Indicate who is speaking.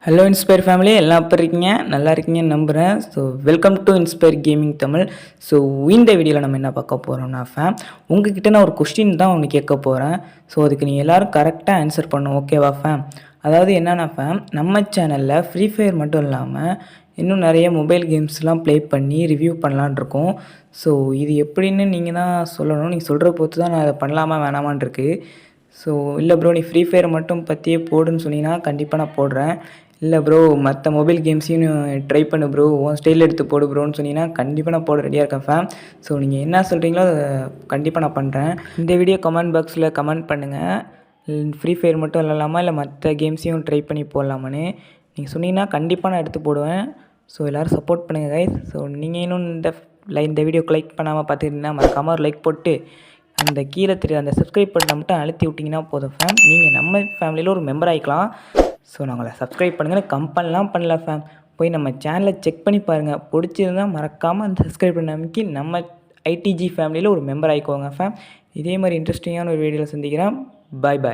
Speaker 1: Hello inspire family எல்லாம் எப்படி இருக்கீங்க? நல்லா இருக்கீங்கன்னு நம்புகிறேன். So welcome to inspire gaming Tamil. So இந்த வீடியோவில் நம்ம என்ன பார்க்க போகிறோம்னா உங்ககிட்ட நான் ஒரு கொஸ்டின் தான் ஒன்று கேட்க போகிறேன். ஸோ அதுக்கு நீங்கள் எல்லோரும் கரெக்டாக ஆன்சர் பண்ணணும், ஓகேவா அதாவது என்னென்னா நம்ம சேனலில் ஃப்ரீ ஃபயர் மட்டும் இல்லாமல் இன்னும் நிறைய மொபைல் கேம்ஸ்லாம் ப்ளே பண்ணி ரிவ்யூ பண்ணலான் இருக்கோம். ஸோ இது எப்படின்னு நீங்கள் தான் சொல்லணும். நீங்கள் சொல்கிற பொறுத்து தான் நான் அதை பண்ணலாமா வேணாமான் இருக்குது. ஸோ இல்லை ப்ரோ, நீ ஃப்ரீ ஃபயர் மட்டும் பற்றியே போடுன்னு சொன்னீங்கன்னா கண்டிப்பாக நான் போடுறேன். இல்லை ப்ரோ, மற்ற மொபைல் கேம்ஸையும் ட்ரை பண்ணு ப்ரோ, உன் ஸ்டைல் எடுத்து போடு ப்ரோன்னு சொன்னீங்கன்னா கண்டிப்பாக நான் போட ரெடியாக இருக்கேன் ஸோ நீங்கள் என்ன சொல்கிறீங்களோ அதை கண்டிப்பாக நான் பண்ணுறேன். இந்த வீடியோ கமெண்ட் பாக்ஸில் கமெண்ட் பண்ணுங்கள், ஃப்ரீ ஃபயர் மட்டும் இல்லாமல் இல்லை மற்ற கேம்ஸையும் ட்ரை பண்ணி போடலாமான்னு நீங்கள் சொன்னீங்கன்னா கண்டிப்பாக நான் எடுத்து போடுவேன். ஸோ எல்லோரும் சப்போர்ட் பண்ணுங்கள் கைஸ். ஸோ நீங்கள் இன்னும் இந்த வீடியோக்கு லைக் பண்ணாமல் பார்த்துக்கிட்டிங்கன்னா மறக்காமல் ஒரு லைக் போட்டு அந்த கீழே தெரியுற அந்த சப்ஸ்கிரைப் பட்டனை மட்டும் அழுத்தி விட்டிங்கன்னா போதும் நீங்கள் நம்ம ஃபேமிலியில் ஒரு மெம்பர் ஆகிக்கலாம். ஸோ நாங்களை சப்ஸ்கிரைப் பண்ணுங்கள், கம்பல்லாம் பண்ணல போய் நம்ம சேனலை செக் பண்ணி பாருங்கள். பிடிச்சிருந்தால் மறக்காமல் அந்த சப்ஸ்கிரைப் பண்ண அமைக்கி நம்ம ஐடிஜி ஃபேமிலியில் ஒரு மெம்பர் ஆகிக்கோங்க இதே மாதிரி இன்ட்ரெஸ்டிங்கான ஒரு வீடியோவில் சந்திக்கிறேன். பாய் பாய்.